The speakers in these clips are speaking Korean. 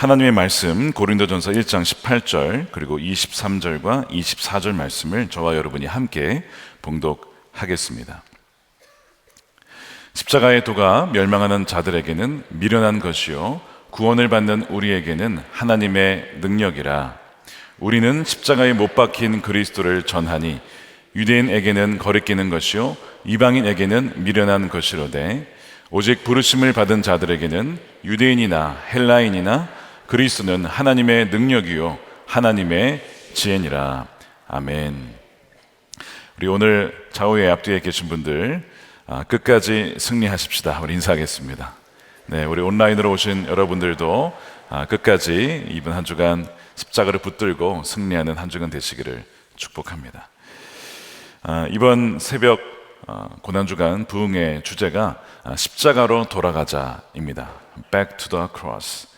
하나님의 말씀 고린도전서 1장 18절 그리고 23절과 24절 말씀을 저와 여러분이 함께 봉독하겠습니다. 십자가의 도가 멸망하는 자들에게는 미련한 것이요 구원을 받는 우리에게는 하나님의 능력이라. 우리는 십자가에 못 박힌 그리스도를 전하니 유대인에게는 거리끼는 것이요 이방인에게는 미련한 것이로되 오직 부르심을 받은 자들에게는 유대인이나 헬라인이나 그리스도는 하나님의 능력이요 하나님의 지혜니라. 아멘. 우리 오늘 좌우에 앞뒤에 계신 분들 끝까지 승리하십시다. 우리 인사하겠습니다. 네, 우리 온라인으로 오신 여러분들도 끝까지 이번 한 주간 십자가를 붙들고 승리하는 한 주간 되시기를 축복합니다. 이번 새벽 고난주간 부흥의 주제가 십자가로 돌아가자입니다. Back to the cross.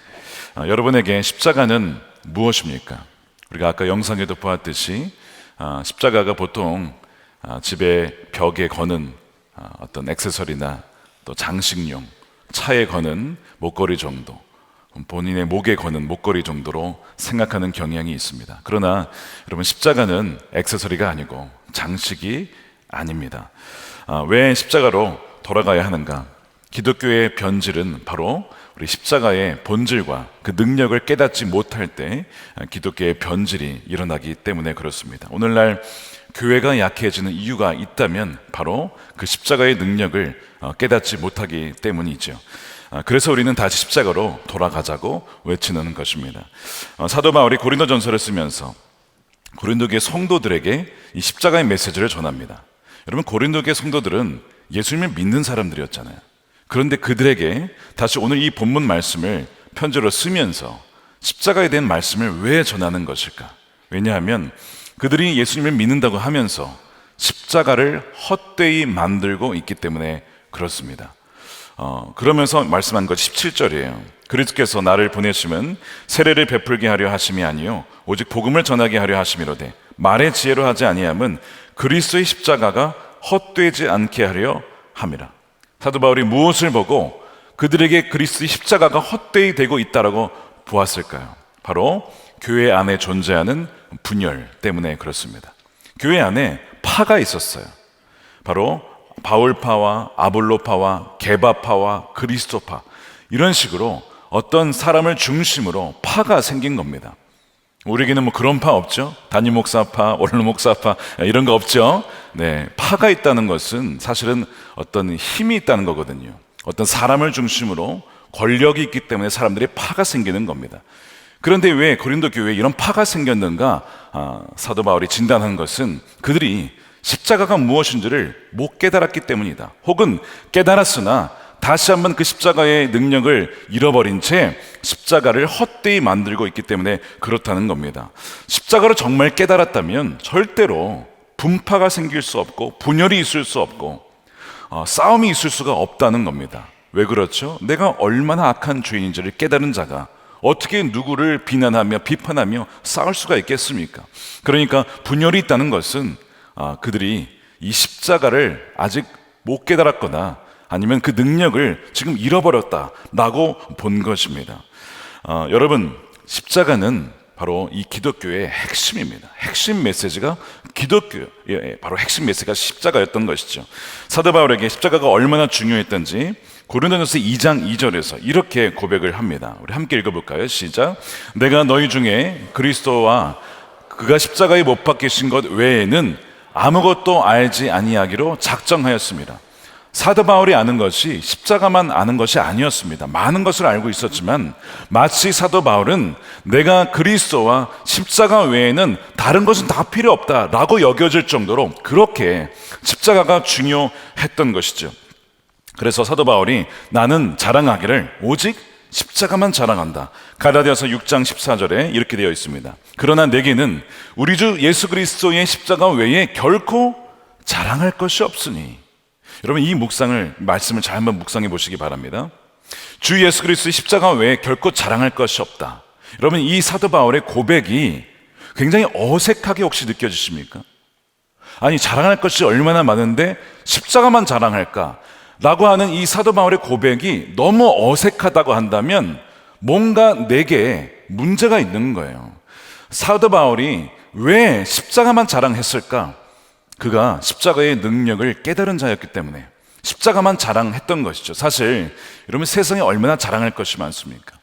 여러분에게 십자가는 무엇입니까? 우리가 아까 영상에도 보았듯이 십자가가 보통 집의 벽에 거는 어떤 액세서리나 또 장식용, 차에 거는 목걸이 정도, 본인의 목에 거는 목걸이 정도로 생각하는 경향이 있습니다. 그러나 여러분, 십자가는 액세서리가 아니고 장식이 아닙니다. 왜 십자가로 돌아가야 하는가? 기독교의 변질은 바로 우리 십자가의 본질과 그 능력을 깨닫지 못할 때 기독교의 변질이 일어나기 때문에 그렇습니다. 오늘날 교회가 약해지는 이유가 있다면 바로 그 십자가의 능력을 깨닫지 못하기 때문이죠. 그래서 우리는 다시 십자가로 돌아가자고 외치는 것입니다. 사도 바울이 고린도전서를 쓰면서 고린도교의 성도들에게 이 십자가의 메시지를 전합니다. 여러분, 고린도교의 성도들은 예수님을 믿는 사람들이었잖아요. 그런데 그들에게 다시 오늘 이 본문 말씀을 편지로 쓰면서 십자가에 대한 말씀을 왜 전하는 것일까? 왜냐하면 그들이 예수님을 믿는다고 하면서 십자가를 헛되이 만들고 있기 때문에 그렇습니다. 그러면서 말씀한 것이 17절이에요. 그리스도께서 나를 보내심은 세례를 베풀게 하려 하심이 아니요 오직 복음을 전하게 하려 하심이로되 말의 지혜로 하지 아니함은 그리스도의 십자가가 헛되지 않게 하려 함이라. 사도 바울이 무엇을 보고 그들에게 그리스도의 십자가가 헛되이 되고 있다라고 보았을까요? 바로 교회 안에 존재하는 분열 때문에 그렇습니다. 교회 안에 파가 있었어요. 바로 바울파와 아볼로파와 게바파와 그리스도파, 이런 식으로 어떤 사람을 중심으로 파가 생긴 겁니다. 우리에게는 뭐 그런 파 없죠? 담임 목사파, 원로 목사파 이런 거 없죠? 네, 파가 있다는 것은 사실은 어떤 힘이 있다는 거거든요. 어떤 사람을 중심으로 권력이 있기 때문에 사람들이 파가 생기는 겁니다. 그런데 왜 고린도 교회에 이런 파가 생겼는가? 사도 바울이 진단한 것은 그들이 십자가가 무엇인지를 못 깨달았기 때문이다. 혹은 깨달았으나 다시 한번 그 십자가의 능력을 잃어버린 채 십자가를 헛되이 만들고 있기 때문에 그렇다는 겁니다. 십자가를 정말 깨달았다면 절대로 분파가 생길 수 없고 분열이 있을 수 없고 싸움이 있을 수가 없다는 겁니다. 왜 그렇죠? 내가 얼마나 악한 죄인인지를 깨달은 자가 어떻게 누구를 비난하며 비판하며 싸울 수가 있겠습니까? 그러니까 분열이 있다는 것은 그들이 이 십자가를 아직 못 깨달았거나 아니면 그 능력을 지금 잃어버렸다라고 본 것입니다. 여러분, 십자가는 바로 이 기독교의 핵심입니다. 핵심 메시지가 기독교의 바로 핵심 메시지가 십자가였던 것이죠. 사도 바울에게 십자가가 얼마나 중요했던지 고린도전서 2장 2절에서 이렇게 고백을 합니다. 우리 함께 읽어볼까요? 시작. 내가 너희 중에 그리스도와 그가 십자가에 못 박히신 것 외에는 아무것도 알지 아니하기로 작정하였습니다. 사도 바울이 아는 것이 십자가만 아는 것이 아니었습니다. 많은 것을 알고 있었지만 마치 사도 바울은 내가 그리스도와 십자가 외에는 다른 것은 다 필요 없다라고 여겨질 정도로 그렇게 십자가가 중요했던 것이죠. 그래서 사도 바울이 나는 자랑하기를 오직 십자가만 자랑한다. 갈라디아서 6장 14절에 이렇게 되어 있습니다. 그러나 내게는 우리 주 예수 그리스도의 십자가 외에 결코 자랑할 것이 없으니. 여러분, 이 말씀을 잘 한번 묵상해 보시기 바랍니다. 주 예수 그리스도의 십자가 외에 결코 자랑할 것이 없다. 여러분, 이 사도 바울의 고백이 굉장히 어색하게 혹시 느껴지십니까? 아니, 자랑할 것이 얼마나 많은데 십자가만 자랑할까? 라고 하는 이 사도 바울의 고백이 너무 어색하다고 한다면 뭔가 내게 문제가 있는 거예요. 사도 바울이 왜 십자가만 자랑했을까? 그가 십자가의 능력을 깨달은 자였기 때문에 십자가만 자랑했던 것이죠. 사실 여러분, 세상에 얼마나 자랑할 것이 많습니까?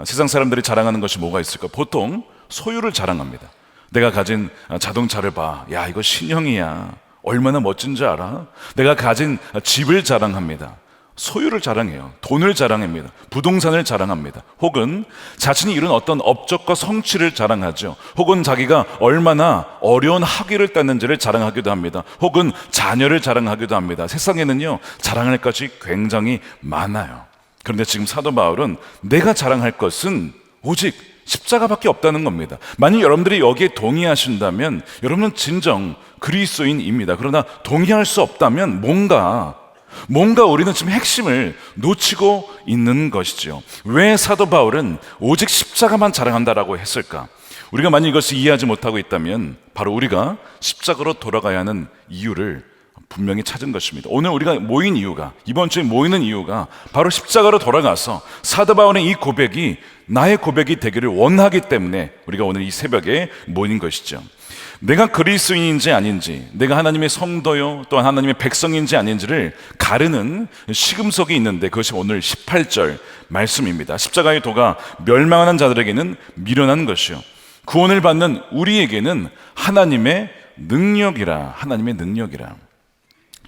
세상 사람들이 자랑하는 것이 뭐가 있을까? 보통 소유를 자랑합니다. 내가 가진 자동차를 봐. 야, 이거 신형이야. 얼마나 멋진 줄 알아? 내가 가진 집을 자랑합니다. 소유를 자랑해요. 돈을 자랑합니다. 부동산을 자랑합니다. 혹은 자신이 이룬 어떤 업적과 성취를 자랑하죠. 혹은 자기가 얼마나 어려운 학위를 땄는지를 자랑하기도 합니다. 혹은 자녀를 자랑하기도 합니다. 세상에는요, 자랑할 것이 굉장히 많아요. 그런데 지금 사도 바울은 내가 자랑할 것은 오직 십자가밖에 없다는 겁니다. 만약 여러분들이 여기에 동의하신다면 여러분은 진정 그리스도인입니다. 그러나 동의할 수 없다면 뭔가 우리는 지금 핵심을 놓치고 있는 것이죠. 왜 사도 바울은 오직 십자가만 자랑한다라고 했을까? 우리가 만약 이것을 이해하지 못하고 있다면 바로 우리가 십자가로 돌아가야 하는 이유를 분명히 찾은 것입니다. 오늘 우리가 모인 이유가, 이번 주에 모이는 이유가 바로 십자가로 돌아가서 사도 바울의 이 고백이 나의 고백이 되기를 원하기 때문에 우리가 오늘 이 새벽에 모인 것이죠. 내가 그리스도인인지 아닌지, 내가 하나님의 성도요 또한 하나님의 백성인지 아닌지를 가르는 시금석이 있는데 그것이 오늘 18절 말씀입니다. 십자가의 도가 멸망하는 자들에게는 미련한 것이요 구원을 받는 우리에게는 하나님의 능력이라. 하나님의 능력이라.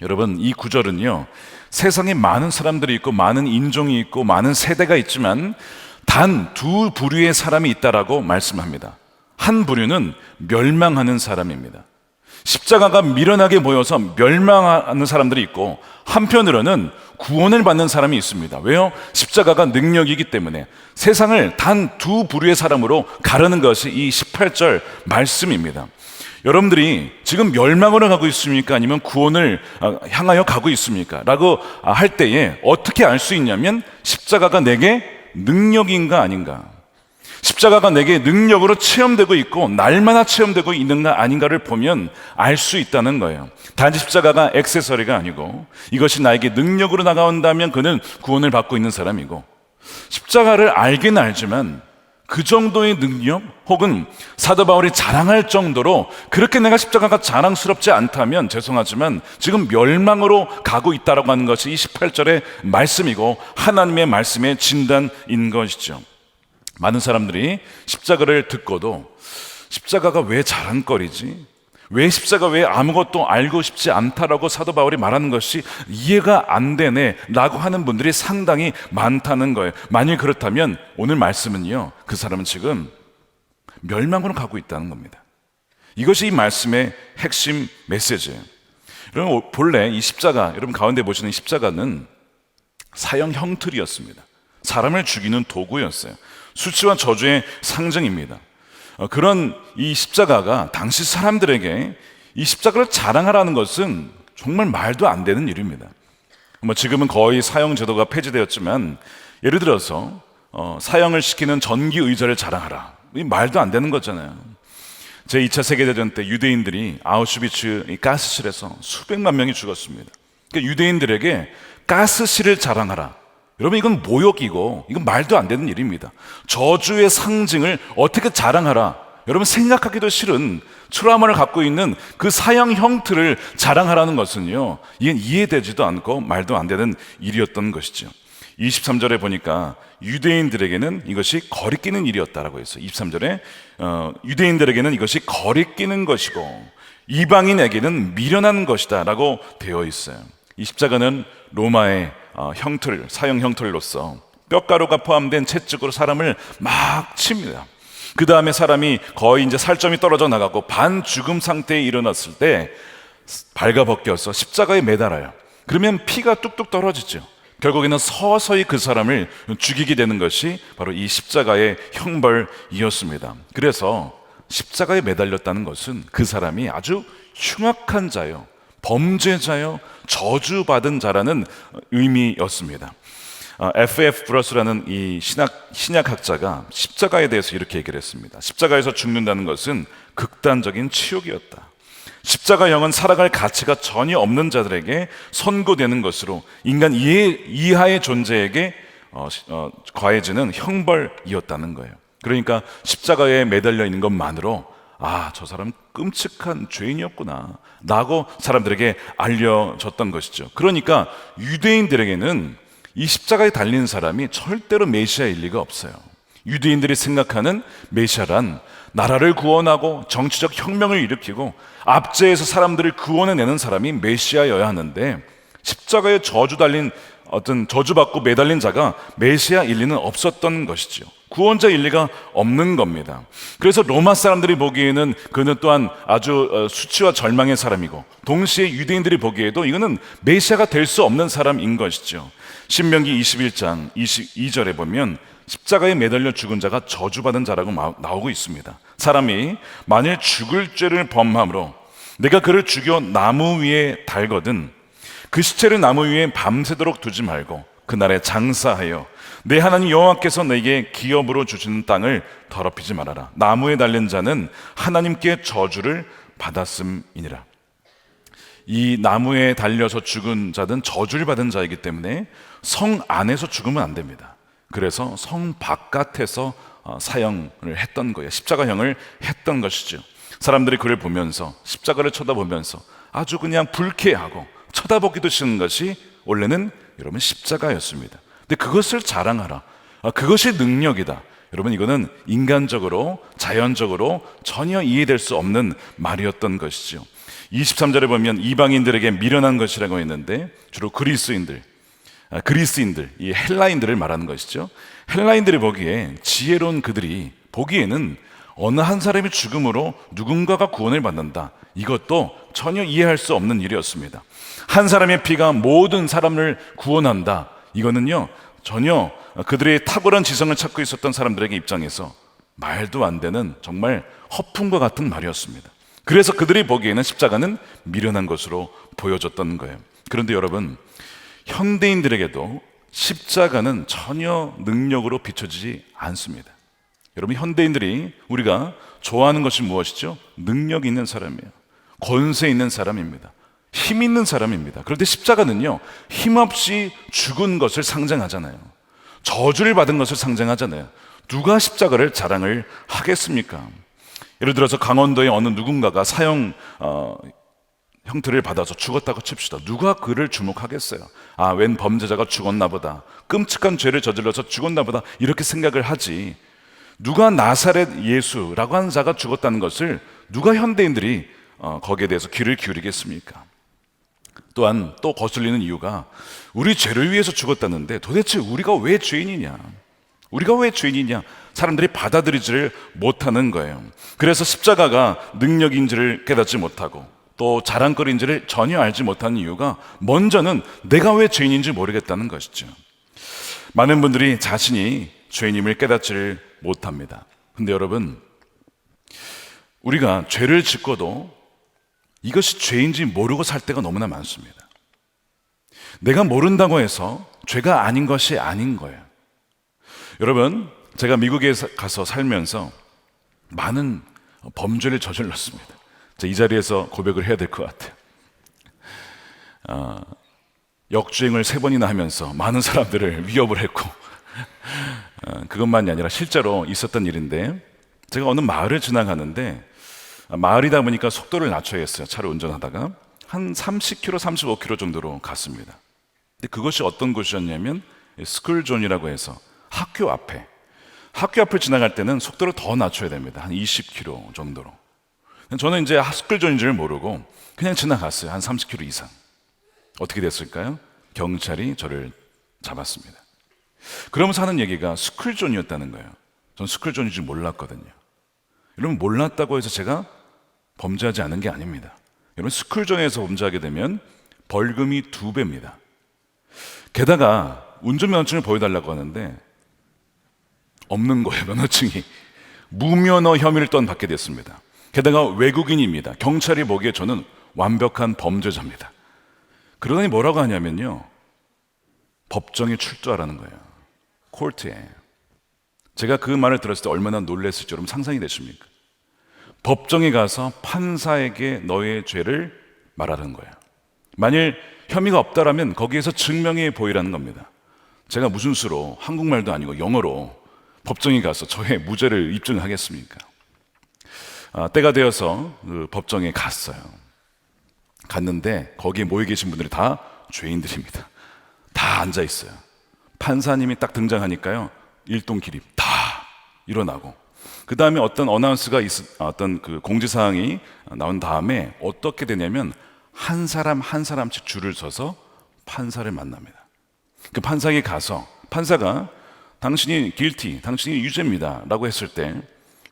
여러분, 이 구절은요, 세상에 많은 사람들이 있고 많은 인종이 있고 많은 세대가 있지만 단 두 부류의 사람이 있다라고 말씀합니다. 한 부류는 멸망하는 사람입니다. 십자가가 미련하게 보여서 멸망하는 사람들이 있고, 한편으로는 구원을 받는 사람이 있습니다. 왜요? 십자가가 능력이기 때문에. 세상을 단 두 부류의 사람으로 가르는 것이 이 18절 말씀입니다. 여러분들이 지금 멸망으로 가고 있습니까? 아니면 구원을 향하여 가고 있습니까? 라고 할 때에 어떻게 알 수 있냐면 십자가가 내게 능력인가 아닌가, 십자가가 내게 능력으로 체험되고 있고 날마다 체험되고 있는가 아닌가를 보면 알 수 있다는 거예요. 단지 십자가가 액세서리가 아니고 이것이 나에게 능력으로 다가온다면 그는 구원을 받고 있는 사람이고, 십자가를 알긴 알지만 그 정도의 능력 혹은 사도 바울이 자랑할 정도로 그렇게 내가 십자가가 자랑스럽지 않다면 죄송하지만 지금 멸망으로 가고 있다라고 하는 것이 이 18절의 말씀이고 하나님의 말씀의 진단인 것이죠. 많은 사람들이 십자가를 듣고도 십자가가 왜 자랑거리지? 왜 십자가 왜 아무것도 알고 싶지 않다라고 사도 바울이 말하는 것이 이해가 안 되네 라고 하는 분들이 상당히 많다는 거예요. 만일 그렇다면 오늘 말씀은요, 그 사람은 지금 멸망으로 가고 있다는 겁니다. 이것이 이 말씀의 핵심 메시지예요. 여러분, 본래 이 십자가, 여러분 가운데 보시는 이 십자가는 사형 형틀이었습니다. 사람을 죽이는 도구였어요. 수치와 저주의 상징입니다. 그런 이 십자가가 당시 사람들에게 이 십자가를 자랑하라는 것은 정말 말도 안 되는 일입니다. 지금은 거의 사형 제도가 폐지되었지만 예를 들어서 사형을 시키는 전기 의자를 자랑하라, 이 말도 안 되는 거잖아요. 제2차 세계대전 때 유대인들이 아우슈비츠 가스실에서 수백만 명이 죽었습니다. 그러니까 유대인들에게 가스실을 자랑하라, 여러분 이건 모욕이고 이건 말도 안 되는 일입니다. 저주의 상징을 어떻게 자랑하라, 여러분 생각하기도 싫은 트라우마를 갖고 있는 그 사형 형틀을 자랑하라는 것은요, 이건 이해되지도 않고 말도 안 되는 일이었던 것이죠. 23절에 보니까 유대인들에게는 이것이 거리끼는 일이었다라고 했어요. 23절에 유대인들에게는 이것이 거리끼는 것이고 이방인에게는 미련한 것이다 라고 되어 있어요. 이 십자가는 로마의 형틀, 사형 형틀로서 뼈가루가 포함된 채찍으로 사람을 막 칩니다. 그 다음에 사람이 거의 이제 살점이 떨어져 나가고 반 죽음 상태에 일어났을 때 발가벗겨서 십자가에 매달아요. 그러면 피가 뚝뚝 떨어지죠. 결국에는 서서히 그 사람을 죽이게 되는 것이 바로 이 십자가의 형벌이었습니다. 그래서 십자가에 매달렸다는 것은 그 사람이 아주 흉악한 자요, 범죄자요, 저주받은 자라는 의미였습니다. F.F. 브러스라는 이 신약학자가 십자가에 대해서 이렇게 얘기를 했습니다. 십자가에서 죽는다는 것은 극단적인 치욕이었다. 십자가형은 살아갈 가치가 전혀 없는 자들에게 선고되는 것으로 인간 이하의 존재에게 가해지는 형벌이었다는 거예요. 그러니까 십자가에 매달려 있는 것만으로 저 사람 끔찍한 죄인이었구나 라고 사람들에게 알려졌던 것이죠. 그러니까 유대인들에게는 이 십자가에 달린 사람이 절대로 메시아일 리가 없어요. 유대인들이 생각하는 메시아란 나라를 구원하고 정치적 혁명을 일으키고 압제해서 사람들을 구원해내는 사람이 메시아여야 하는데, 십자가에 저주 달린 어떤 저주받고 매달린 자가 메시아일 리는 없었던 것이죠. 구원자일 리가 없는 겁니다. 그래서 로마 사람들이 보기에는 그는 또한 아주 수치와 절망의 사람이고, 동시에 유대인들이 보기에도 이거는 메시아가 될 수 없는 사람인 것이죠. 신명기 21장 22절에 보면 십자가에 매달려 죽은 자가 저주받은 자라고 나오고 있습니다. 사람이 만일 죽을 죄를 범함으로 내가 그를 죽여 나무 위에 달거든 그 시체를 나무 위에 밤새도록 두지 말고 그날에 장사하여 내 하나님 여호와께서 내게 기업으로 주시는 땅을 더럽히지 말아라. 나무에 달린 자는 하나님께 저주를 받았음이니라. 이 나무에 달려서 죽은 자는 저주를 받은 자이기 때문에 성 안에서 죽으면 안 됩니다. 그래서 성 바깥에서 사형을 했던 거예요. 십자가형을 했던 것이죠. 사람들이 그를 보면서, 십자가를 쳐다보면서 아주 그냥 불쾌하고 쳐다보기도 싫은 것이 원래는 여러분 십자가였습니다. 근데 그것을 자랑하라, 그것이 능력이다. 여러분, 이거는 인간적으로 자연적으로 전혀 이해될 수 없는 말이었던 것이죠. 23절에 보면 이방인들에게 미련한 것이라고 했는데 주로 그리스인들, 이 헬라인들을 말하는 것이죠. 헬라인들이 보기에 지혜로운 그들이 보기에는 어느 한 사람의 죽음으로 누군가가 구원을 받는다, 이것도 전혀 이해할 수 없는 일이었습니다. 한 사람의 피가 모든 사람을 구원한다, 이거는요 전혀 그들의 탁월한 지성을 찾고 있었던 사람들에게 입장에서 말도 안 되는 정말 허풍과 같은 말이었습니다. 그래서 그들이 보기에는 십자가는 미련한 것으로 보여졌던 거예요. 그런데 여러분, 현대인들에게도 십자가는 전혀 능력으로 비춰지지 않습니다. 여러분, 현대인들이 우리가 좋아하는 것이 무엇이죠? 능력 있는 사람이에요. 권세 있는 사람입니다. 힘 있는 사람입니다. 그런데 십자가는요, 힘없이 죽은 것을 상징하잖아요. 저주를 받은 것을 상징하잖아요. 누가 십자가를 자랑을 하겠습니까? 예를 들어서 강원도의 어느 누군가가 사형 형태를 받아서 죽었다고 칩시다. 누가 그를 주목하겠어요? 웬 범죄자가 죽었나 보다, 끔찍한 죄를 저질러서 죽었나 보다, 이렇게 생각을 하지, 누가 나사렛 예수라고 하는 자가 죽었다는 것을 누가 현대인들이 거기에 대해서 귀를 기울이겠습니까? 또한 또 거슬리는 이유가 우리 죄를 위해서 죽었다는데 도대체 우리가 왜 죄인이냐, 사람들이 받아들이지를 못하는 거예요. 그래서 십자가가 능력인지를 깨닫지 못하고 또 자랑거리인지를 전혀 알지 못하는 이유가, 먼저는 내가 왜 죄인인지 모르겠다는 것이죠. 많은 분들이 자신이 죄인임을 깨닫지를 못합니다. 근데 여러분, 우리가 죄를 짓고도 이것이 죄인지 모르고 살 때가 너무나 많습니다. 내가 모른다고 해서 죄가 아닌 것이 아닌 거예요. 여러분, 제가 미국에 가서 살면서 많은 범죄를 저질렀습니다. 이 자리에서 고백을 해야 될 것 같아요. 역주행을 3번이나 하면서 많은 사람들을 위협을 했고, 그것만이 아니라 실제로 있었던 일인데, 제가 어느 마을을 지나가는데, 마을이다 보니까 속도를 낮춰야겠어요. 차를 운전하다가 한 30km, 35km 정도로 갔습니다. 근데 그것이 어떤 곳이었냐면 스쿨존이라고 해서 학교 앞을 지나갈 때는 속도를 더 낮춰야 됩니다. 한 20km 정도로. 저는 이제 스쿨존인지를 모르고 그냥 지나갔어요. 한 30km 이상. 어떻게 됐을까요? 경찰이 저를 잡았습니다. 그러면서 하는 얘기가 스쿨존이었다는 거예요. 전 스쿨존인지 몰랐거든요. 여러분, 몰랐다고 해서 제가 범죄하지 않은 게 아닙니다. 여러분, 스쿨존에서 범죄하게 되면 벌금이 2배입니다. 게다가 운전면허증을 보여달라고 하는데 없는 거예요. 면허증이. 무면허 혐의를 또한 받게 됐습니다. 게다가 외국인입니다. 경찰이 보기에 저는 완벽한 범죄자입니다. 그러더니 뭐라고 하냐면요, 법정에 출두하라는 거예요. 코트에. 제가 그 말을 들었을 때 얼마나 놀랐을지 여러분 상상이 되십니까? 법정에 가서 판사에게 너의 죄를 말하는 거예요. 만일 혐의가 없다라면 거기에서 증명해 보이라는 겁니다. 제가 무슨 수로 한국말도 아니고 영어로 법정에 가서 저의 무죄를 입증하겠습니까? 때가 되어서 그 법정에 갔어요. 갔는데 거기에 모여 계신 분들이 다 죄인들입니다. 다 앉아 있어요. 판사님이 딱 등장하니까요, 일동기립 다 일어나고, 그 다음에 어떤 어떤 그 공지사항이 나온 다음에 어떻게 되냐면 한 사람 한 사람씩 줄을 서서 판사를 만납니다. 그 판사에게 가서 판사가 당신이 guilty, 당신이 유죄입니다 라고 했을 때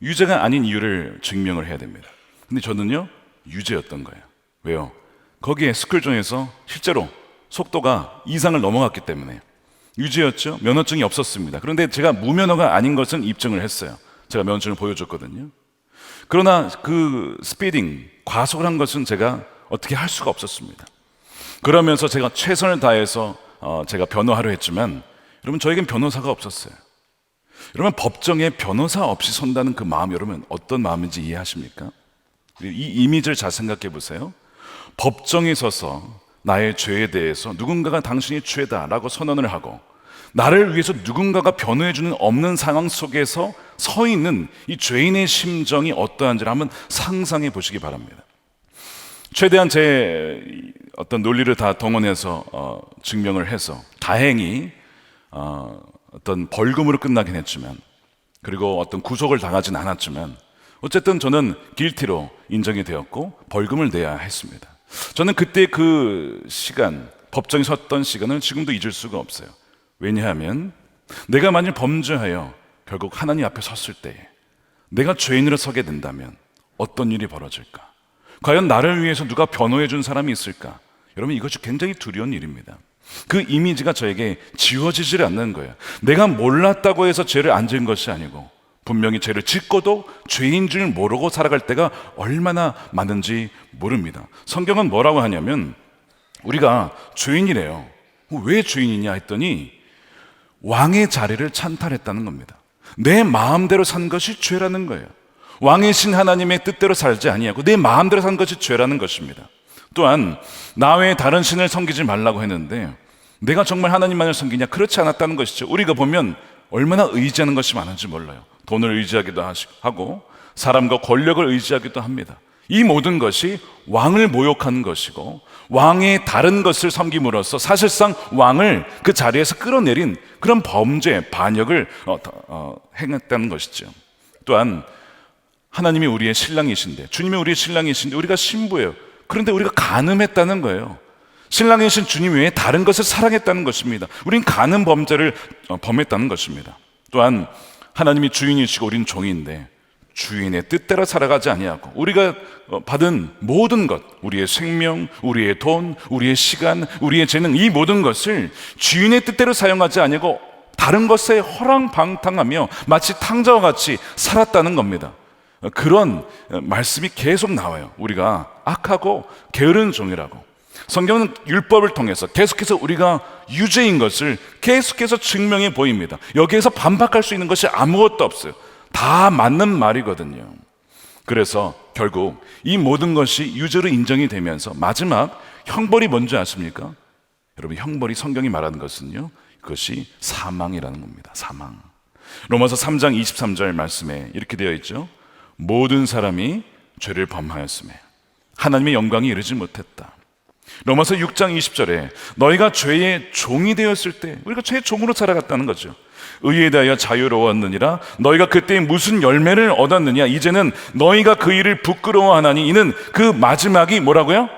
유죄가 아닌 이유를 증명을 해야 됩니다. 근데 저는요, 유죄였던 거예요. 왜요? 거기에 스쿨존에서 실제로 속도가 이상을 넘어갔기 때문에 유죄였죠. 면허증이 없었습니다. 그런데 제가 무면허가 아닌 것은 입증을 했어요. 제가 면허증을 보여줬거든요. 그러나 그 스피딩, 과속을 한 것은 제가 어떻게 할 수가 없었습니다. 그러면서 제가 최선을 다해서 제가 변호하려 했지만, 여러분, 저에겐 변호사가 없었어요. 여러분, 법정에 변호사 없이 선다는 그 마음, 여러분 어떤 마음인지 이해하십니까? 이 이미지를 잘 생각해 보세요. 법정에 서서 나의 죄에 대해서 누군가가 당신이 죄다라고 선언을 하고, 나를 위해서 누군가가 변호해 주는 없는 상황 속에서 서 있는 이 죄인의 심정이 어떠한지를 한번 상상해 보시기 바랍니다. 최대한 제 어떤 논리를 다 동원해서 증명을 해서 다행히 어떤 벌금으로 끝나긴 했지만, 그리고 어떤 구속을 당하진 않았지만, 어쨌든 저는 guilty로 인정이 되었고 벌금을 내야 했습니다. 저는 그때 그 시간, 법정에 섰던 시간을 지금도 잊을 수가 없어요. 왜냐하면 내가 만일 범죄하여 결국 하나님 앞에 섰을 때에 내가 죄인으로 서게 된다면 어떤 일이 벌어질까? 과연 나를 위해서 누가 변호해 준 사람이 있을까? 여러분, 이것이 굉장히 두려운 일입니다. 그 이미지가 저에게 지워지질 않는 거예요. 내가 몰랐다고 해서 죄를 안 지은 것이 아니고, 분명히 죄를 짓고도 죄인 줄 모르고 살아갈 때가 얼마나 많은지 모릅니다. 성경은 뭐라고 하냐면, 우리가 죄인이래요. 왜 죄인이냐 했더니 왕의 자리를 찬탈했다는 겁니다. 내 마음대로 산 것이 죄라는 거예요. 왕이신 하나님의 뜻대로 살지 아니하고 내 마음대로 산 것이 죄라는 것입니다. 또한 나 외에 다른 신을 섬기지 말라고 했는데 내가 정말 하나님만을 섬기냐? 그렇지 않았다는 것이죠. 우리가 보면 얼마나 의지하는 것이 많은지 몰라요. 돈을 의지하기도 하고 사람과 권력을 의지하기도 합니다. 이 모든 것이 왕을 모욕하는 것이고, 왕의 다른 것을 섬김으로써 사실상 왕을 그 자리에서 끌어내린 그런 범죄, 반역을 행했다는 것이죠. 또한 하나님이 우리의 신랑이신데, 주님이 우리의 신랑이신데 우리가 신부예요. 그런데 우리가 간음했다는 거예요. 신랑이신 주님 외에 다른 것을 사랑했다는 것입니다. 우린 간음 범죄를 범했다는 것입니다. 또한 하나님이 주인이시고 우린 종인데 주인의 뜻대로 살아가지 아니하고 우리가 받은 모든 것, 우리의 생명, 우리의 돈, 우리의 시간, 우리의 재능, 이 모든 것을 주인의 뜻대로 사용하지 아니하고 다른 것에 허랑방탕하며 마치 탕자와 같이 살았다는 겁니다. 그런 말씀이 계속 나와요. 우리가 악하고 게으른 종이라고. 성경은 율법을 통해서 계속해서 우리가 유죄인 것을 계속해서 증명해 보입니다. 여기에서 반박할 수 있는 것이 아무것도 없어요. 다 맞는 말이거든요. 그래서 결국 이 모든 것이 유죄로 인정이 되면서 마지막 형벌이 뭔지 아십니까? 여러분, 형벌이 성경이 말하는 것은요, 그것이 사망이라는 겁니다. 사망. 로마서 3장 23절 말씀에 이렇게 되어 있죠. 모든 사람이 죄를 범하였음에 하나님의 영광이 이르지 못했다. 로마서 6장 20절에 너희가 죄의 종이 되었을 때, 우리가 죄의 종으로 살아갔다는 거죠. 의에 대하여 자유로웠느니라. 너희가 그때 무슨 열매를 얻었느냐? 이제는 너희가 그 일을 부끄러워하나니 이는 그 마지막이 뭐라고요?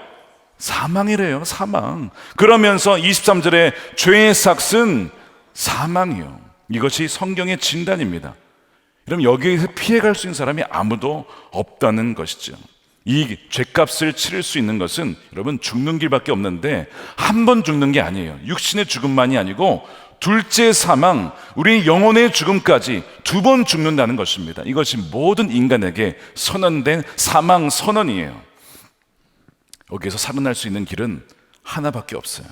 사망이래요. 사망. 그러면서 23절에 죄의 삭은 사망이요. 이것이 성경의 진단입니다. 여러분, 여기에서 피해갈 수 있는 사람이 아무도 없다는 것이죠. 이 죄값을 치를 수 있는 것은 여러분 죽는 길밖에 없는데, 한 번 죽는 게 아니에요. 육신의 죽음만이 아니고 둘째 사망, 우리 영혼의 죽음까지 2번 죽는다는 것입니다. 이것이 모든 인간에게 선언된 사망 선언이에요. 여기에서 살아날 수 있는 길은 하나밖에 없어요.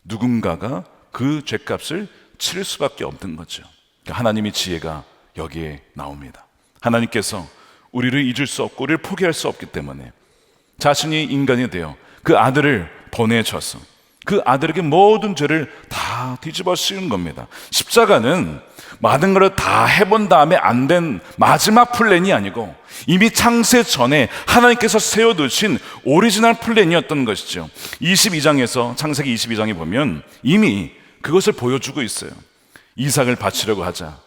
누군가가 그 죄값을 치를 수밖에 없는 거죠. 하나님의 지혜가 여기에 나옵니다. 하나님께서 우리를 잊을 수 없고 우리를 포기할 수 없기 때문에 자신이 인간이 되어 그 아들을 보내줘서 그 아들에게 모든 죄를 다 뒤집어 씌운 겁니다. 십자가는 많은 걸 다 해본 다음에 안 된 마지막 플랜이 아니고 이미 창세 전에 하나님께서 세워두신 오리지널 플랜이었던 것이죠. 22장에서 창세기 22장에 보면 이미 그것을 보여주고 있어요. 이삭을 바치려고 하자,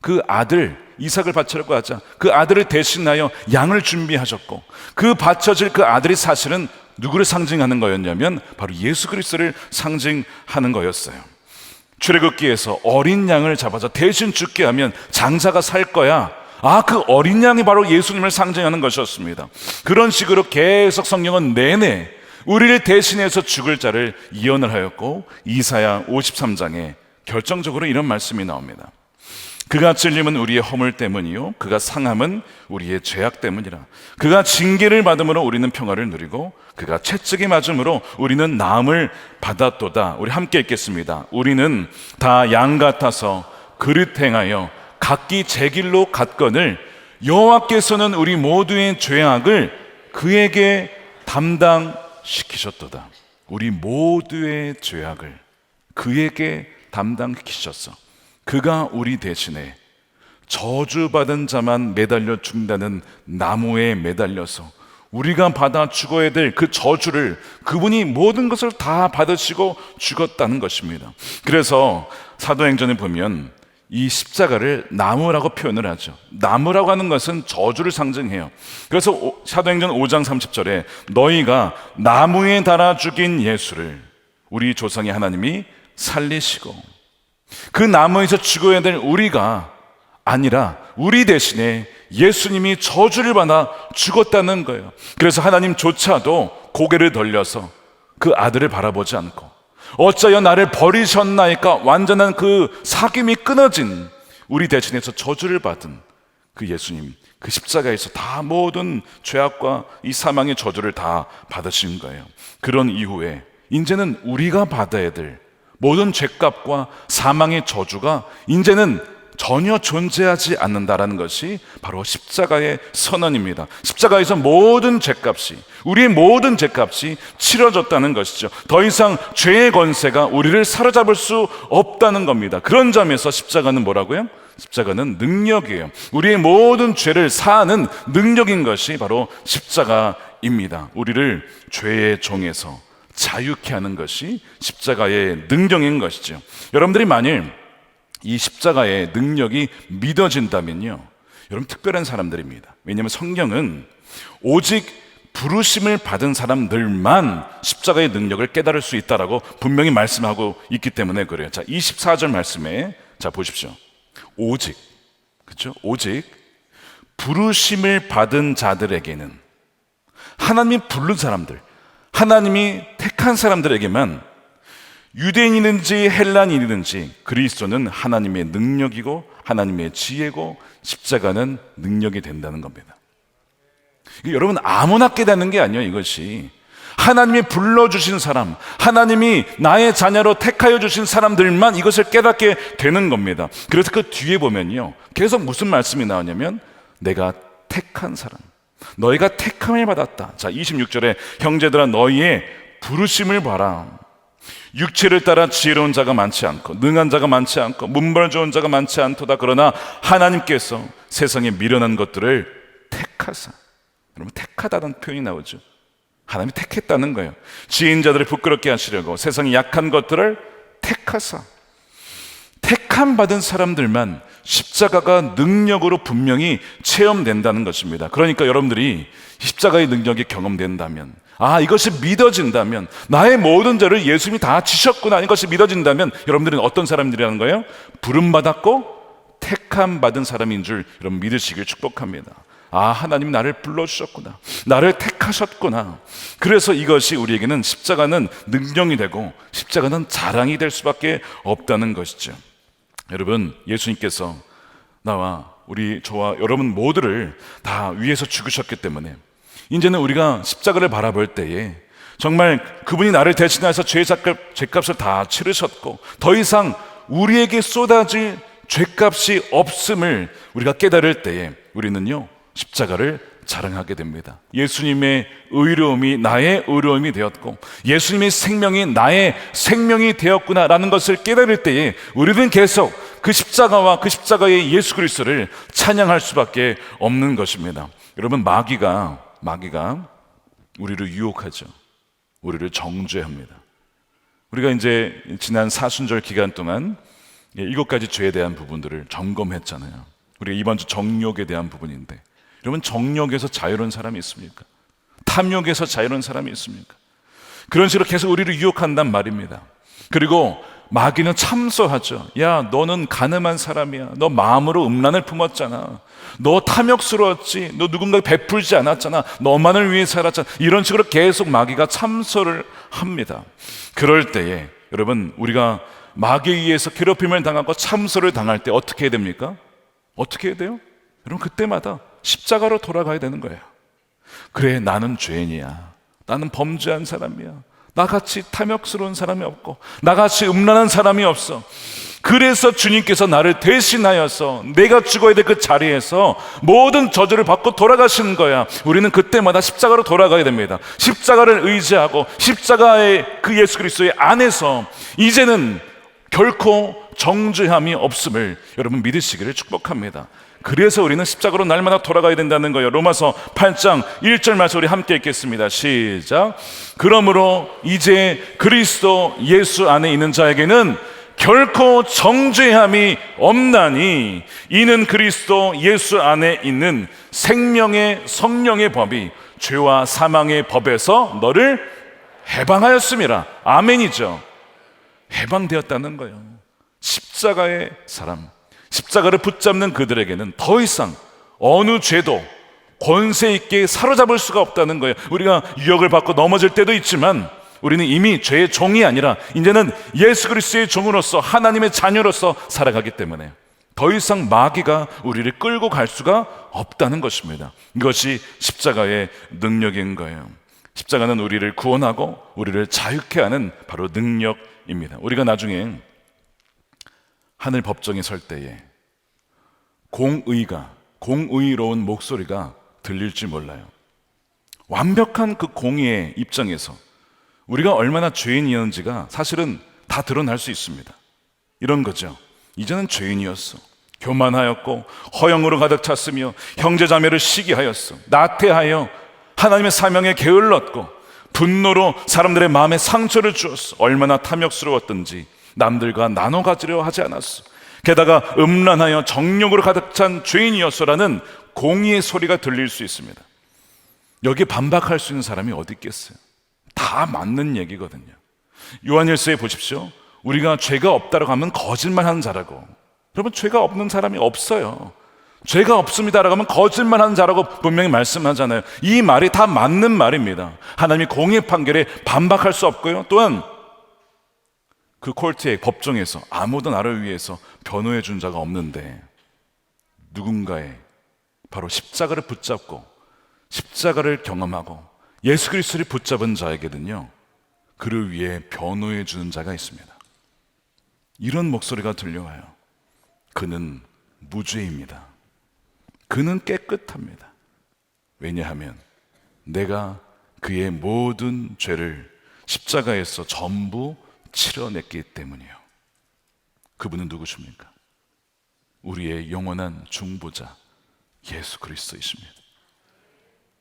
그 아들 이삭을 바치려고 하자 그 아들을 대신하여 양을 준비하셨고, 그 바쳐질 그 아들이 사실은 누구를 상징하는 거였냐면 바로 예수 그리스도를 상징하는 거였어요. 출애굽기에서 어린 양을 잡아서 대신 죽게 하면 장자가 살 거야. 그 어린 양이 바로 예수님을 상징하는 것이었습니다. 그런 식으로 계속 성경은 내내 우리를 대신해서 죽을 자를 예언을 하였고, 이사야 53장에 결정적으로 이런 말씀이 나옵니다. 그가 찔림은 우리의 허물 때문이요 그가 상함은 우리의 죄악 때문이라. 그가 징계를 받음으로 우리는 평화를 누리고 그가 채찍에 맞음으로 우리는 나음을 받았도다. 우리 함께 읽겠습니다. 우리는 다 양 같아서 그릇 행하여 각기 제 길로 갔거늘 여호와께서는 우리 모두의 죄악을 그에게 담당시키셨도다. 우리 모두의 죄악을 그에게 담당시키셨어. 그가 우리 대신에 저주받은 자만 매달려 죽는다는 나무에 매달려서 우리가 받아 죽어야 될 그 저주를 그분이 모든 것을 다 받으시고 죽었다는 것입니다. 그래서 사도행전에 보면 이 십자가를 나무라고 표현을 하죠. 나무라고 하는 것은 저주를 상징해요. 그래서 사도행전 5장 30절에 너희가 나무에 달아 죽인 예수를 우리 조상의 하나님이 살리시고, 그 나무에서 죽어야 될 우리가 아니라 우리 대신에 예수님이 저주를 받아 죽었다는 거예요. 그래서 하나님조차도 고개를 돌려서 그 아들을 바라보지 않고 어찌하여 나를 버리셨나이까 완전한 그 사귐이 끊어진 우리 대신해서 저주를 받은 그 예수님, 그 십자가에서 다 모든 죄악과 이 사망의 저주를 다 받으신 거예요. 그런 이후에 이제는 우리가 받아야 될 모든 죄값과 사망의 저주가 이제는 전혀 존재하지 않는다라는 것이 바로 십자가의 선언입니다. 십자가에서 모든 죄값이, 우리의 모든 죄값이 치러졌다는 것이죠. 더 이상 죄의 권세가 우리를 사로잡을 수 없다는 겁니다. 그런 점에서 십자가는 뭐라고요? 십자가는 능력이에요. 우리의 모든 죄를 사하는 능력인 것이 바로 십자가입니다. 우리를 죄의 종에서 자유케 하는 것이 십자가의 능력인 것이죠. 여러분들이 만일 이 십자가의 능력이 믿어진다면요, 여러분 특별한 사람들입니다. 왜냐하면 성경은 오직 부르심을 받은 사람들만 십자가의 능력을 깨달을 수 있다라고 분명히 말씀하고 있기 때문에 그래요. 자, 24절 말씀에 자 보십시오. 오직, 그렇죠? 오직 부르심을 받은 자들에게는, 하나님이 부른 사람들, 하나님이 택한 사람들에게만, 유대인이든지 헬라인이든지 그리스도는 하나님의 능력이고 하나님의 지혜고 십자가는 능력이 된다는 겁니다. 여러분 아무나 깨닫는 게 아니에요. 이것이 하나님이 불러주신 사람, 하나님이 나의 자녀로 택하여 주신 사람들만 이것을 깨닫게 되는 겁니다. 그래서 그 뒤에 보면요, 계속 무슨 말씀이 나오냐면 내가 택한 사람, 너희가 택함을 받았다. 자, 26절에 형제들아 너희의 부르심을 봐라. 육체를 따라 지혜로운 자가 많지 않고 능한 자가 많지 않고 문벌 좋은 자가 많지 않도다. 그러나 하나님께서 세상에 미련한 것들을 택하사, 여러분 택하다는 표현이 나오죠. 하나님이 택했다는 거예요. 지혜인 자들을 부끄럽게 하시려고 세상에 약한 것들을 택하사, 택함 받은 사람들만 십자가가 능력으로 분명히 체험된다는 것입니다. 그러니까 여러분들이 십자가의 능력이 경험된다면, 이것이 믿어진다면, 나의 모든 죄를 예수님이 다 지셨구나, 이것이 믿어진다면 여러분들은 어떤 사람들이라는 거예요? 부름받았고 택함 받은 사람인 줄 여러분 믿으시길 축복합니다. 하나님이 나를 불러주셨구나, 나를 택하셨구나. 그래서 이것이 우리에게는 십자가는 능력이 되고 십자가는 자랑이 될 수밖에 없다는 것이죠. 여러분, 예수님께서 나와 저와 여러분 모두를 다 위해서 죽으셨기 때문에 이제는 우리가 십자가를 바라볼 때에 정말 그분이 나를 대신해서 죄값을 다 치르셨고 더 이상 우리에게 쏟아질 죄값이 없음을 우리가 깨달을 때에 우리는요 십자가를 자랑하게 됩니다. 예수님의 의로움이 나의 의로움이 되었고 예수님의 생명이 나의 생명이 되었구나라는 것을 깨달을 때에 우리는 계속 그 십자가와 그 십자가의 예수 그리스도를 찬양할 수밖에 없는 것입니다. 여러분, 마귀가 우리를 유혹하죠. 우리를 정죄합니다. 우리가 이제 지난 사순절 기간 동안 7가지 죄에 대한 부분들을 점검했잖아요. 우리가 이번 주 정욕에 대한 부분인데, 여러분, 정욕에서 자유로운 사람이 있습니까? 탐욕에서 자유로운 사람이 있습니까? 그런 식으로 계속 우리를 유혹한단 말입니다. 그리고 마귀는 참소하죠. 야, 너는 가늠한 사람이야. 너 마음으로 음란을 품었잖아. 너 탐욕스러웠지. 너 누군가에 베풀지 않았잖아. 너만을 위해 살았잖아. 이런 식으로 계속 마귀가 참소를 합니다. 그럴 때에 여러분, 우리가 마귀에 의해서 괴롭힘을 당하고 참소를 당할 때 어떻게 해야 됩니까? 어떻게 해야 돼요? 여러분, 그때마다 십자가로 돌아가야 되는 거예요. 그래, 나는 죄인이야. 나는 범죄한 사람이야. 나같이 탐욕스러운 사람이 없고 나같이 음란한 사람이 없어. 그래서 주님께서 나를 대신하여서 내가 죽어야 될 그 자리에서 모든 저주를 받고 돌아가시는 거야. 우리는 그때마다 십자가로 돌아가야 됩니다. 십자가를 의지하고 십자가의 그 예수 그리스도의 안에서 이제는 결코 정죄함이 없음을 여러분 믿으시기를 축복합니다. 그래서 우리는 십자가로 날마다 돌아가야 된다는 거예요. 로마서 8장 1절 말씀 우리 함께 읽겠습니다. 시작. 그러므로 이제 그리스도 예수 안에 있는 자에게는 결코 정죄함이 없나니 이는 그리스도 예수 안에 있는 생명의 성령의 법이 죄와 사망의 법에서 너를 해방하였음이라. 아멘이죠. 해방되었다는 거예요. 십자가의 사람, 십자가를 붙잡는 그들에게는 더 이상 어느 죄도 권세 있게 사로잡을 수가 없다는 거예요. 우리가 유혹을 받고 넘어질 때도 있지만 우리는 이미 죄의 종이 아니라 이제는 예수 그리스도의 종으로서 하나님의 자녀로서 살아가기 때문에 더 이상 마귀가 우리를 끌고 갈 수가 없다는 것입니다. 이것이 십자가의 능력인 거예요. 십자가는 우리를 구원하고 우리를 자유케 하는 바로 능력입니다. 우리가 나중에 하늘 법정에 설 때에 공의로운 목소리가 들릴지 몰라요. 완벽한 그 공의의 입장에서 우리가 얼마나 죄인이었는지가 사실은 다 드러날 수 있습니다. 이런 거죠. 이제는 죄인이었어. 교만하였고 허영으로 가득 찼으며 형제자매를 시기하였어. 나태하여 하나님의 사명에 게을렀고 분노로 사람들의 마음에 상처를 주었어. 얼마나 탐욕스러웠던지 남들과 나눠 가지려 하지 않았어. 게다가 음란하여 정욕으로 가득 찬 죄인이었어라는 공의의 소리가 들릴 수 있습니다. 여기에 반박할 수 있는 사람이 어디 있겠어요? 다 맞는 얘기거든요. 요한일서에 보십시오. 우리가 죄가 없다라고 하면 거짓말하는 자라고. 여러분, 죄가 없는 사람이 없어요. 죄가 없습니다라고 하면 거짓말하는 자라고 분명히 말씀하잖아요. 이 말이 다 맞는 말입니다. 하나님이 공의 판결에 반박할 수 없고요. 또한 그 콜트의 법정에서 아무도 나를 위해서 변호해 준 자가 없는데 누군가의 바로 십자가를 붙잡고 십자가를 경험하고 예수 그리스도를 붙잡은 자에게는요, 그를 위해 변호해 주는 자가 있습니다. 이런 목소리가 들려와요. 그는 무죄입니다. 그는 깨끗합니다. 왜냐하면 내가 그의 모든 죄를 십자가에서 전부 치러냈기 때문이에요. 그분은 누구십니까? 우리의 영원한 중보자 예수 그리스도이십니다.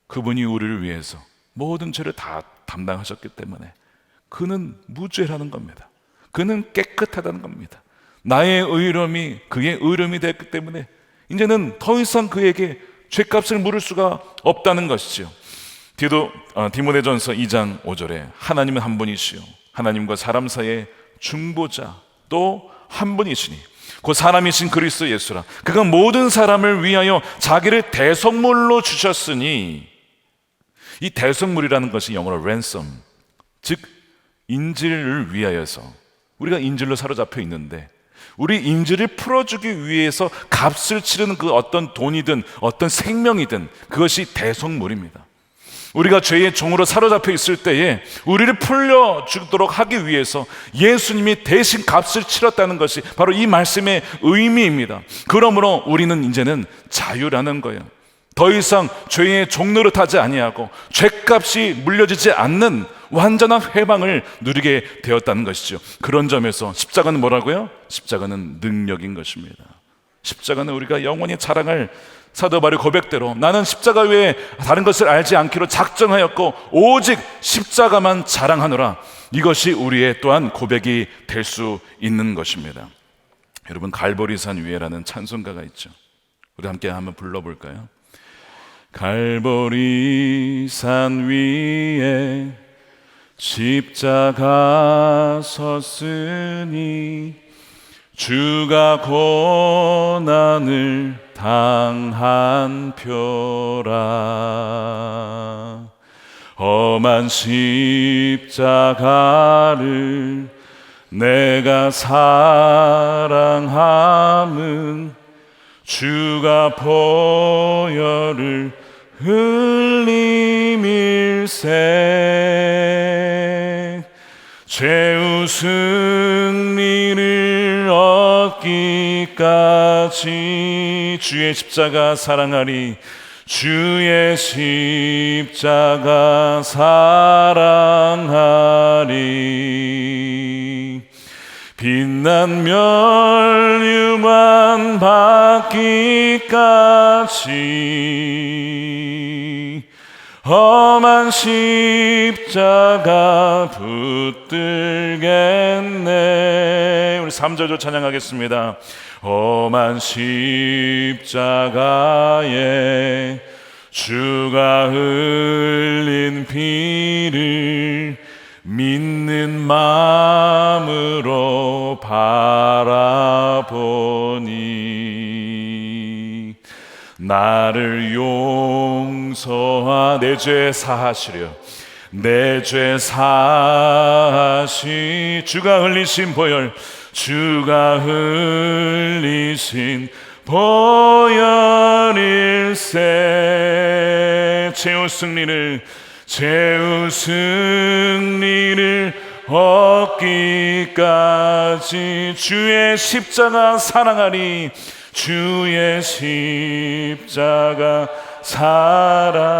그분이 우리를 위해서 모든 죄를 다 담당하셨기 때문에 그는 무죄라는 겁니다. 그는 깨끗하다는 겁니다. 나의 의로움이 그의 의로움이 됐기 때문에 이제는 더 이상 그에게 죄값을 물을 수가 없다는 것이죠. 디모데전서 2장 5절에 하나님은 한 분이시요 하나님과 사람 사이의 중보자 또 한 분이시니 그 사람이신 그리스도 예수라. 그가 모든 사람을 위하여 자기를 대속물로 주셨으니, 이 대속물이라는 것이 영어로 ransom, 즉 인질을 위하여서, 우리가 인질로 사로잡혀 있는데 우리 인질을 풀어주기 위해서 값을 치르는 그 어떤 돈이든 어떤 생명이든 그것이 대속물입니다. 우리가 죄의 종으로 사로잡혀 있을 때에 우리를 풀려주도록 하기 위해서 예수님이 대신 값을 치렀다는 것이 바로 이 말씀의 의미입니다. 그러므로 우리는 이제는 자유라는 거예요. 더 이상 죄의 종노릇하지 아니하고 죄값이 물려지지 않는 완전한 회방을 누리게 되었다는 것이죠. 그런 점에서 십자가는 뭐라고요? 십자가는 능력인 것입니다. 십자가는 우리가 영원히 자랑할 사도 바울의 고백대로 나는 십자가 외에 다른 것을 알지 않기로 작정하였고 오직 십자가만 자랑하노라. 이것이 우리의 또한 고백이 될 수 있는 것입니다. 여러분, 갈보리산 위에라는 찬송가가 있죠. 우리 함께 한번 불러볼까요? 갈보리산 위에 십자가 섰으니 주가 고난을 당한 표라. 험한 십자가를 내가 사랑함은 주가 보혈을 흘림일세. 죄우 승리를 얻기까지 주의 십자가 사랑하리. 주의 십자가 사랑하리. 빛난 멸류관 받기까지 험한 십자가 붙들겠네. 우리 3절도 찬양하겠습니다. 험한 십자가에 주가 흘린 피를 믿는 마음으로 바라보니 나를 용서하 내 죄 사하시려 내 죄 사하시 주가 흘리신 보혈 주가 흘리신 보혈일세. 최후 승리를 얻기까지 주의 십자가 사랑하리. 주의 십자가 사랑하리.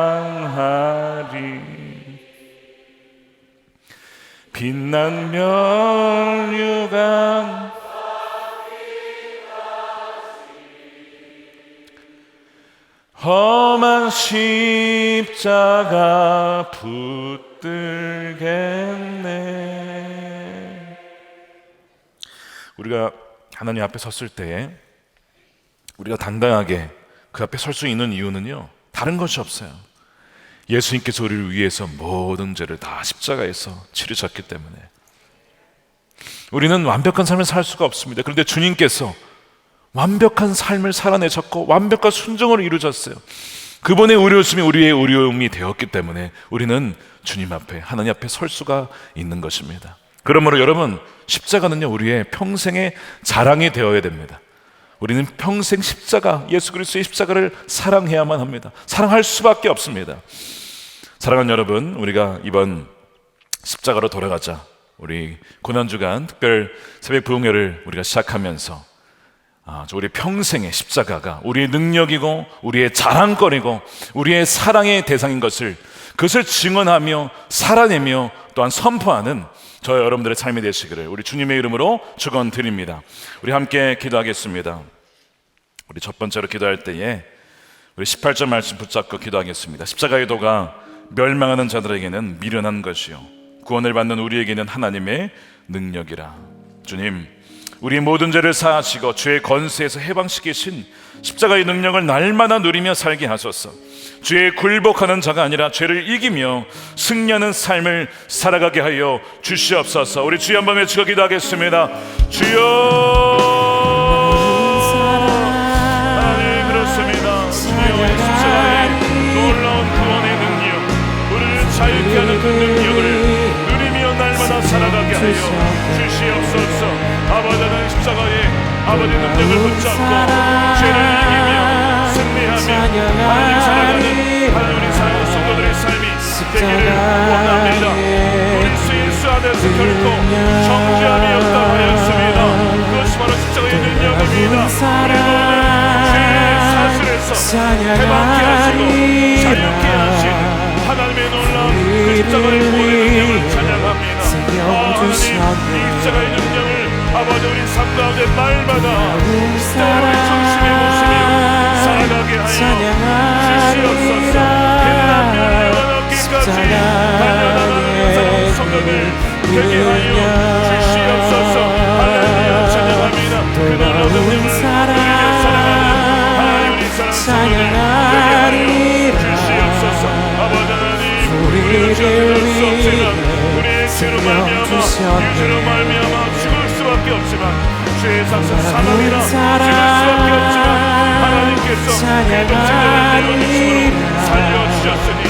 빛난 멸류관 험한 십자가 붙들겠네. 우리가 하나님 앞에 섰을 때 우리가 당당하게 그 앞에 설 수 있는 이유는요, 다른 것이 없어요. 예수님께서 우리를 위해서 모든 죄를 다 십자가에서 치르셨기 때문에 우리는 완벽한 삶을 살 수가 없습니다. 그런데 주님께서 완벽한 삶을 살아내셨고 완벽한 순종을 이루셨어요. 그분의 의로우심이 우리의 의로움이 되었기 때문에 우리는 주님 앞에, 하나님 앞에 설 수가 있는 것입니다. 그러므로 여러분, 십자가는요, 우리의 평생의 자랑이 되어야 됩니다. 우리는 평생 십자가, 예수 그리스도의 십자가를 사랑해야만 합니다. 사랑할 수밖에 없습니다. 사랑하는 여러분, 우리가 이번 십자가로 돌아가자, 우리 고난주간 특별 새벽 부흥회를 우리가 시작하면서 우리 평생의 십자가가 우리의 능력이고 우리의 자랑거리고 우리의 사랑의 대상인 그것을 증언하며 살아내며 또한 선포하는 저 여러분들의 삶이 되시기를 우리 주님의 이름으로 축원드립니다. 우리 함께 기도하겠습니다. 우리 첫 번째로 기도할 때에 우리 18절 말씀 붙잡고 기도하겠습니다. 십자가의 도가 멸망하는 자들에게는 미련한 것이요 구원을 받는 우리에게는 하나님의 능력이라. 주님, 우리 모든 죄를 사하시고 죄의 권세에서 해방시키신 십자가의 능력을 날마다 누리며 살게 하소서. 죄에 굴복하는 자가 아니라 죄를 이기며 승리하는 삶을 살아가게 하여 주시옵소서. 우리 주여 한번 외치고 기도하겠습니다. 주여. 그렇습니다. 주여, 십자가의 놀라운 구원의 능력, 우리를 자유케 하는 그 능력을 누리며 날마다 살아가게 하여 주시옵소서. 아버지는 십자가의 아버지의 능력을 붙잡고 죄를 이기며 승리하며 하나님 살아가는 하나님 사랑하는 성도들의 삶이 되기를 원합니다. 그리스도 예수 안에서 결코 정죄함이 없다고 하였습니다. 그것이 바로 십자가의 능력입니다. 우리 모든 죄의 사슬에서 해방케 하시고 자유케 하신 하나님의 놀라운 그 십자가의 보혈의 능력을 찬양합니다. 하나님 이 십자가의 능력을 아버지 우리 삶 가운데 날마다 십자가의 중심에 모시며 살아가게 하여 주시옵소서. 끝나면 영원 얻기까지 달려나가는 사랑 성령을 되게 하여 주시옵소서. 할렐루야 찬양합니다. 그 놀라운 능력을 우리가 사랑하는 하나님 우리 사랑 성령을 되게 하여 주시옵소서. 아버지 하나님 우리가 어쩔 수 없지만 우리의 죄로 말미암아 유죄로 말미암아 죽을 수밖에 없지만 죄의 삭은 사망이라 죽을 수밖에 없지만 하나님께서 해독제자를 내어주심으로 살려주셨으니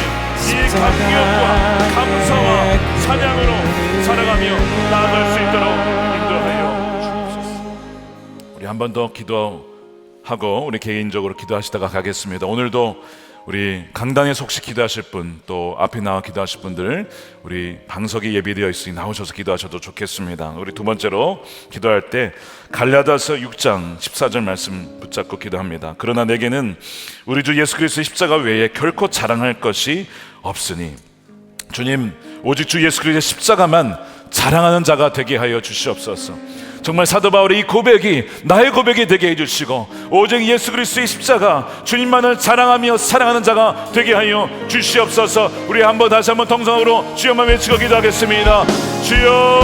이 감격과 감사와 찬양으로 살아가며 나아갈 수 있도록 인도하여 주옵소서. 우리 한 번 더 기도하고 우리 개인적으로 기도하시다가 가겠습니다. 오늘도 우리 강단에 속시 기도하실 분, 또 앞에 나와 기도하실 분들 우리 방석이 예비되어 있으니 나오셔서 기도하셔도 좋겠습니다. 우리 두 번째로 기도할 때 갈라디아서 6장 14절 말씀 붙잡고 기도합니다. 그러나 내게는 우리 주 예수 그리스도의 십자가 외에 결코 자랑할 것이 없으니 주님 오직 주 예수 그리스도의 십자가만 자랑하는 자가 되게 하여 주시옵소서. 정말 사도 바울의 이 고백이 나의 고백이 되게 해주시고 오직 예수 그리스도의 십자가 주님만을 자랑하며 사랑하는 자가 되게 하여 주시옵소서. 우리 한번 다시 한번 통성으로 주여만 외치고 기도하겠습니다. 주여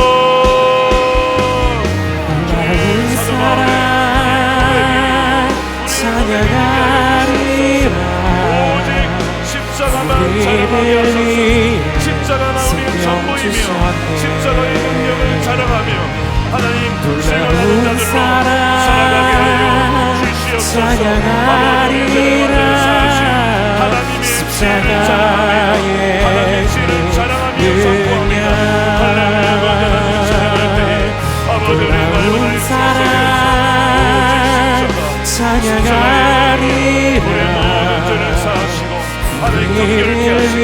주의 사랑 찬양하리라. 오직 십자가만 자랑하여서 십자가만 우리 전부이며 십자가의 능력을 자랑하며 하나님 실현하는 자들로 살아가게 하여 주시옵소서. 아버지의 하나님의 지혜를 자랑하며 하나님의 지혜를 자랑하며 선포합니다. 할렐루야. 하나님 찬양할 때에 아버지 우리 말씀을 찬양하리라. 우리의 모든 죄를 사하시고 하나님 경계케 하시고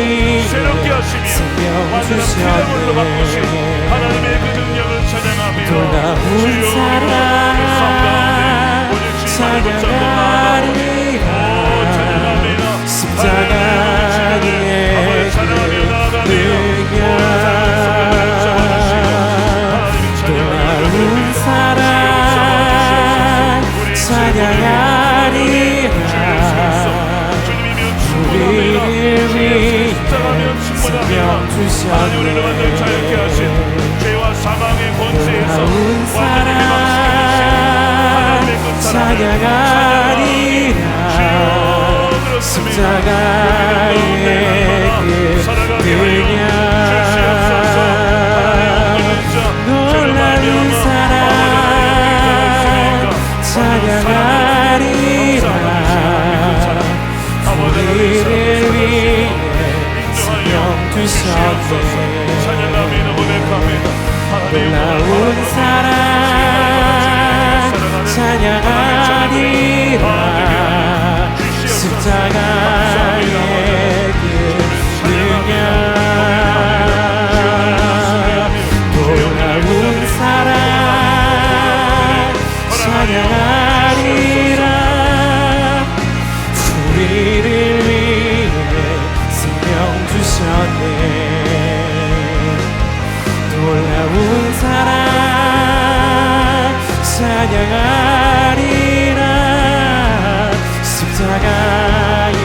새롭게 하시며 마지막 피조물로 바꾸신 하나님의 그 능력을 찬양하며 주여 우리 삶 가운데 오직 주님만을 붙잡고 나아가리라. 찬양합니다. 십자가의 아버지 찬양하며 나아가며 놀라운 사랑 찬양하리라. 우리를 위해 십자가면 충분하며 하나님 우리를 완전히 자유케 하신 죄와 사망의 권세에서 완전히 해방시키신 하나님의 그 찬양하리라. 십자가의 그 능력 놀라운 사랑 찬양하리라. 우리를 위해 생명 주셨네. 놀라운 사랑 찬양하리라. 십자가의 그 능력 놀라운 사랑 찬양하리라. 우리를 위해 생명 주셨네. 놀라운 사랑 찬양하리라. 십자가의